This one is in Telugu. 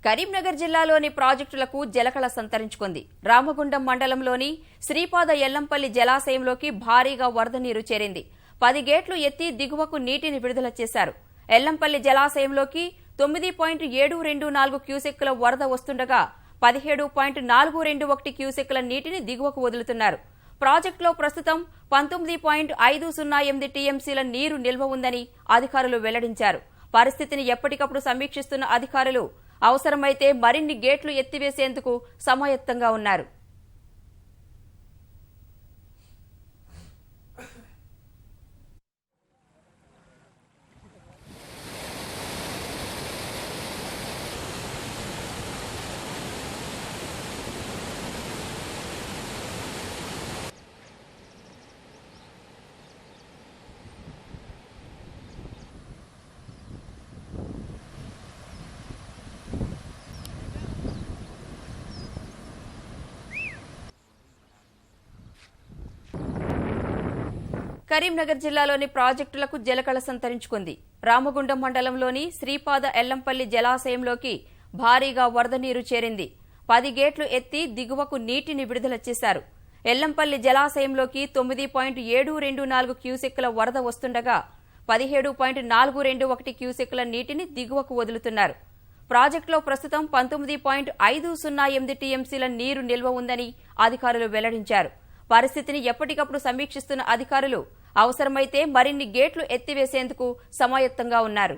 కరీంనగర్ జిల్లాలోని ప్రాజెక్టులకు జలకళ సంతరించుకుంది. రామగుండం మండలంలోని శ్రీపాద ఎల్లంపల్లి జలాశయంలోకి భారీగా వరద నీరు చేరింది. 10 గేట్లు ఎత్తి దిగువకు నీటిని విడుదల చేశారు. ఎల్లంపల్లి జలాశయంలోకి 9.724 క్యూసెక్కుల వరద వస్తుండగా 17.421 క్యూసెక్కుల నీటిని దిగువకు వదులుతున్నారు. ప్రాజెక్టులో ప్రస్తుతం 19.508 టీఎంసీల నీరు నిల్వ ఉందని అధికారులు వెల్లడించారు. పరిస్థితిని ఎప్పటికప్పుడు సమీక్షిస్తున్న అధికారులు అవసరమైతే మరిన్ని గేట్లు ఎత్తివేసేందుకు సమాయత్తంగా ఉన్నారు. కరీంనగర్ జిల్లాలోని ప్రాజెక్టులకు జలకళ సంతరించుకుంది. రామగుండం మండలంలోని శ్రీపాద ఎల్లంపల్లి జలాశయంలోకి భారీగా వరద నీరు చేరింది. 10 గేట్లు ఎత్తి దిగువకు నీటిని విడుదల చేశారు. ఎల్లంపల్లి జలాశయంలోకి 9.724 క్యూసెక్కుల వరద వస్తుండగా 17.421 క్యూసెక్కుల నీటిని దిగువకు వదులుతున్నారు. ప్రాజెక్టులో ప్రస్తుతం 19.508 టీఎంసీల నీరు నిల్వ ఉందని అధికారులు వెల్లడించారు. పరిస్థితిని ఎప్పటికప్పుడు సమీక్షిస్తున్న అధికారులు అవసరమైతే మరిన్ని గేట్లు ఎత్తివేసేందుకు సమాయత్తంగా ఉన్నారు.